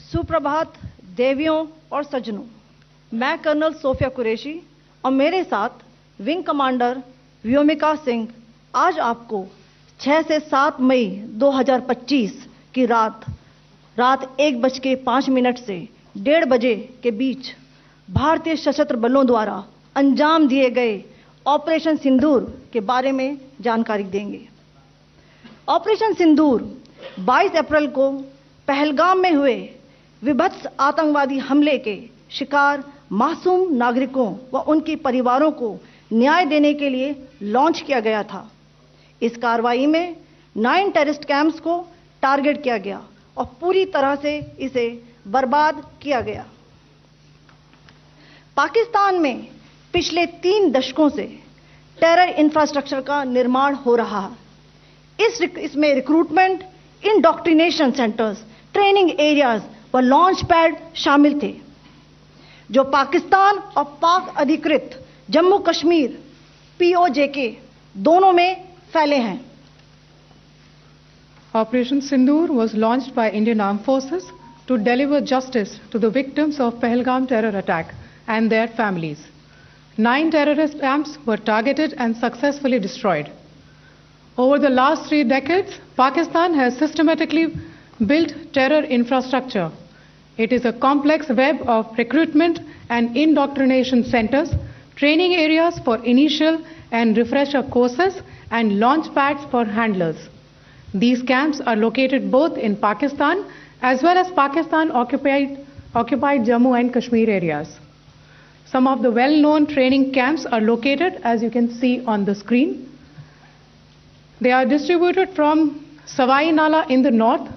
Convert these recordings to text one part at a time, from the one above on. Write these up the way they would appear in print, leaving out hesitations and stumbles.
सुप्रभात देवियों और सज्जनों, मैं कर्नल सोफिया कुरैशी और मेरे साथ विंग कमांडर व्योमिका सिंह आज आपको 6 से 7 मई 2025 की रात 1:05 से 1:30 बजे के बीच भारतीय सशस्त्र बलों द्वारा अंजाम दिए गए ऑपरेशन सिंदूर के बारे में जानकारी देंगे। ऑपरेशन सिंदूर 22 अप्रैल को पहलगाम में हुए विभत्स आतंकवादी हमले के शिकार मासूम नागरिकों व उनके परिवारों को न्याय देने के लिए लॉन्च किया गया था। इस कार्रवाई में 9 टेररिस्ट कैंप्स को टारगेट किया गया और पूरी तरह से इसे बर्बाद किया गया। पाकिस्तान में पिछले 3 दशकों से टेरर इंफ्रास्ट्रक्चर का निर्माण हो रहा है। इसमें recruitment, indoctrination centres, training areas व लॉन्च पैड शामिल थे, जो पाकिस्तान और पाक अधिकृत जम्मू कश्मीर POJK दोनों में फैले हैं। Operation Sindoor was launched by Indian Armed Forces to deliver justice to the victims of Pahalgam terror attack and their families. 9 terrorist camps were targeted and successfully destroyed. Over the last 3 decades, Pakistan has systematically built terror infrastructure. It is a complex web of recruitment and indoctrination centers, training areas for initial and refresher courses, and launch pads for handlers. These camps are located both in Pakistan as well as Pakistan-occupied Jammu and Kashmir areas. Some of the well-known training camps are located, as you can see on the screen. They are distributed from Savai Nala in the north,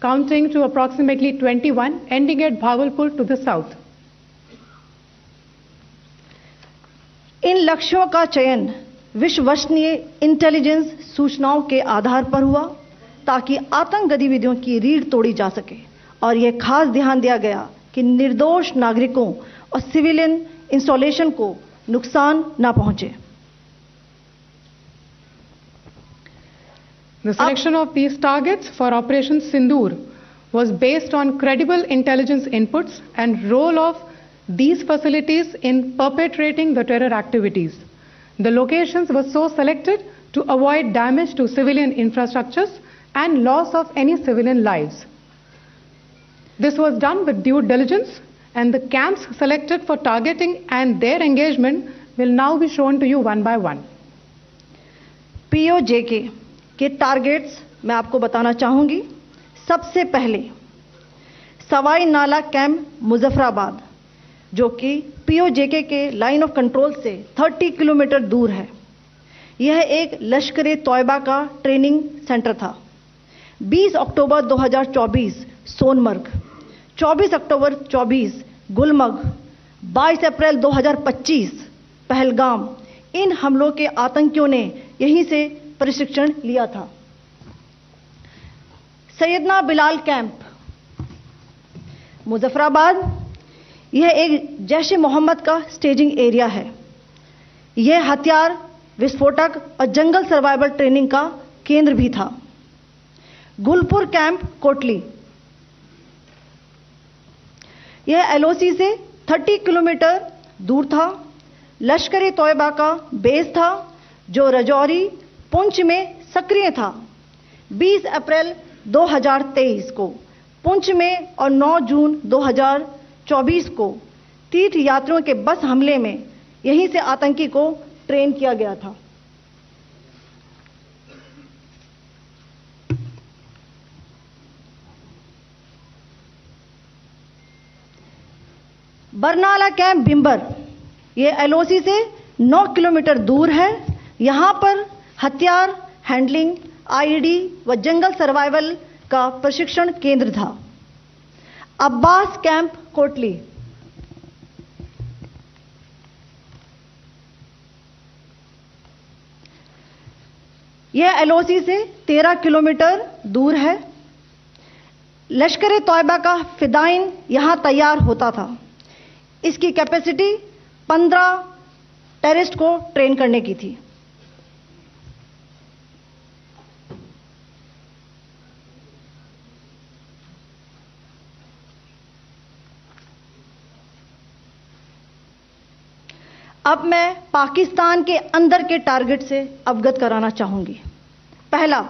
counting to approximately 21, ending at Bhagalpur to the south. इन लक्ष्यों का चयन विश्वसनीय intelligence सूचनाओं के आधार पर हुआ ताकि आतंक गतिविधियों की रीढ़ तोड़ी जा सके, और यह खास ध्यान दिया गया कि निर्दोष नागरिकों और सिविलियन इंस्टॉलेशन को नुकसान न पहुंचे। The selection of these targets for Operation Sindoor was based on credible intelligence inputs and role of these facilities in perpetrating the terror activities. The locations were so selected to avoid damage to civilian infrastructures and loss of any civilian lives. This was done with due diligence, and the camps selected for targeting and their engagement will now be shown to you one by one. POJK के targets मैं आपको बताना चाहूंगी। सबसे पहले सवाई नाला camp Muzaffarabad, जो कि POJK के लाइन ऑफ कंट्रोल से 30 किलोमीटर दूर है। यह एक लश्कर तौयबा का ट्रेनिंग सेंटर था। 20 अक्टूबर 2024 सोनमर्ग, 24 अक्टूबर 24 गुलमर्ग, 22 अप्रैल 2025 पहलगाम, इन हमलों के आतंकियों ने यहीं से प्रशिक्षण लिया था। सैयदना बिलाल कैंप मुजफ्फराबाद, यह एक जैश ए मोहम्मद का स्टेजिंग एरिया है। यह हथियार, विस्फोटक और जंगल सर्वाइवल ट्रेनिंग का केंद्र भी था। गुलपुर कैंप कोटली, यह LOC से 30 किलोमीटर दूर था। लश्कर तौयबा का बेस था, जो रजौरी पुंछ में सक्रिय था। 20 अप्रैल 2023 को पुंछ में और 9 जून 2024 को तीर्थ यात्रियों के बस हमले में यहीं से आतंकी को ट्रेन किया गया था। बरनाला कैंप बिंबर, यह LOC से 9 किलोमीटर दूर है। यहां पर हथियार, हैंडलिंग, IED व जंगल सर्वाइवल का प्रशिक्षण केंद्र था। अब्बास कैंप कोटली, यह LOC से 13 किलोमीटर दूर है। लश्कर तौयबा का फिदाइन यहां तैयार होता था। इसकी कैपेसिटी 15 टेररिस्ट को ट्रेन करने की थी। अब मैं पाकिस्तान के अंदर के टारगेट से अवगत कराना चाहूंगी। पहला,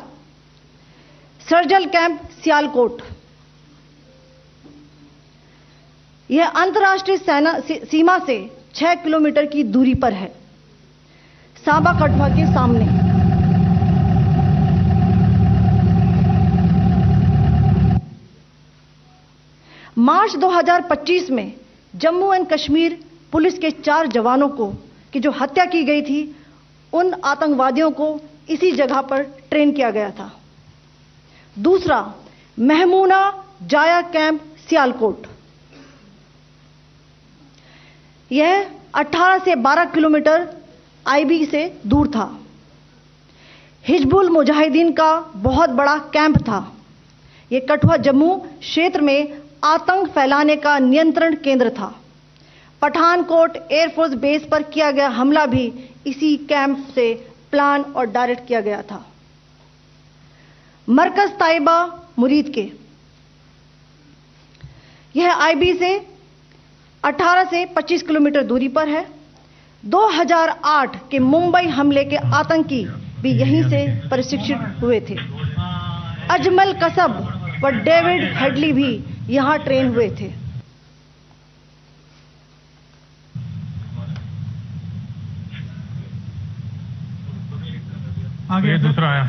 सर्जिकल कैंप सियालकोट। यह अंतर्राष्ट्रीय सीमा से 6 किलोमीटर की दूरी पर है, सांबा कठुआ के सामने। मार्च 2025 में जम्मू एंड कश्मीर पुलिस के 4 जवानों को की जो हत्या की गई थी, उन आतंकवादियों को इसी जगह पर ट्रेन किया गया था। दूसरा, महमूना जाया कैंप सियालकोट। यह 18 से 12 किलोमीटर आईबी से दूर था। हिजबुल मुजाहिदीन का बहुत बड़ा कैंप था। यह कठुआ जम्मू क्षेत्र में आतंक फैलाने का नियंत्रण केंद्र था। पठानकोट एयरफोर्स बेस पर किया गया हमला भी इसी कैंप से प्लान और डायरेक्ट किया गया था। मरकज ताइबा मुरीद के, यह आईबी से 18 से 25 किलोमीटर दूरी पर है। 2008 के मुंबई हमले के आतंकी भी यहीं से प्रशिक्षित हुए थे। अजमल कसब व डेविड हेडली भी यहां ट्रेन हुए थे। आगे दूसरा आया।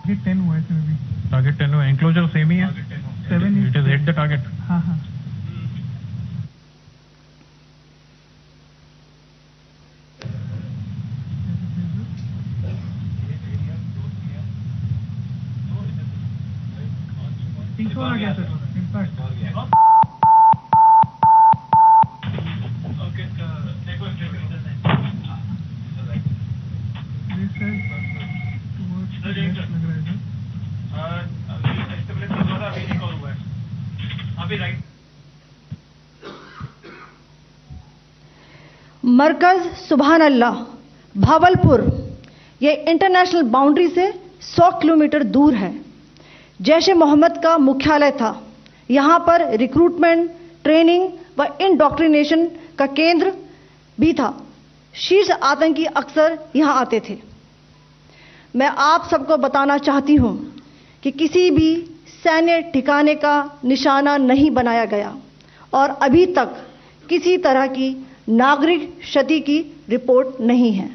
टारगेट 10 हुआ है इसमें भी। टारगेट 10 हुआ, एंक्लोजर सेम ही है। 7 it is hit the target. हाँ हाँ। आ गया सर, इम्पैक्ट। मरकज सुभान अल्लाह भावलपुर, यह इंटरनेशनल बाउंड्री से 100 किलोमीटर दूर है। जैश-ए मोहम्मद का मुख्यालय था। यहां पर रिक्रूटमेंट, ट्रेनिंग व इंडॉक्ट्रिनेशन का केंद्र भी था। शीर्ष आतंकी अक्सर यहां आते थे। मैं आप सबको बताना चाहती हूं कि किसी भी सैन्य ठिकाने का निशाना नहीं बनाया गया और अभी तक किसी तरह की नागरिक क्षति की रिपोर्ट नहीं है।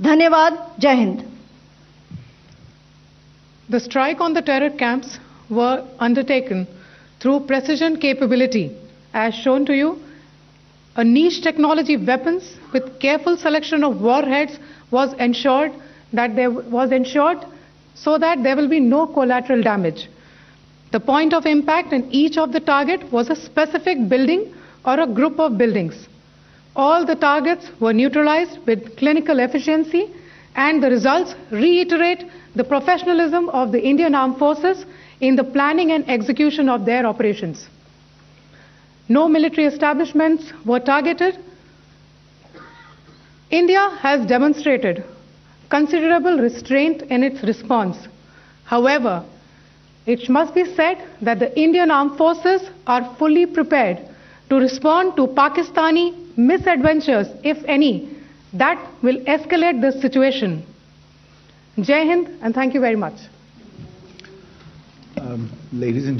धन्यवाद। जय Hind. The strike on the terror camps were undertaken through precision capability, as shown to you. A niche technology weapons with careful selection of warheads was ensured so that there will be no collateral damage. The point of impact in each of the target was a specific building or a group of buildings. All the targets were neutralized with clinical efficiency, and the results reiterate the professionalism of the Indian Armed Forces in the planning and execution of their operations. No military establishments were targeted. India has demonstrated considerable restraint in its response. However, it must be said that the Indian Armed Forces are fully prepared to respond to Pakistani misadventures, if any, that will escalate this situation. Jai Hind, and thank you very much. Ladies and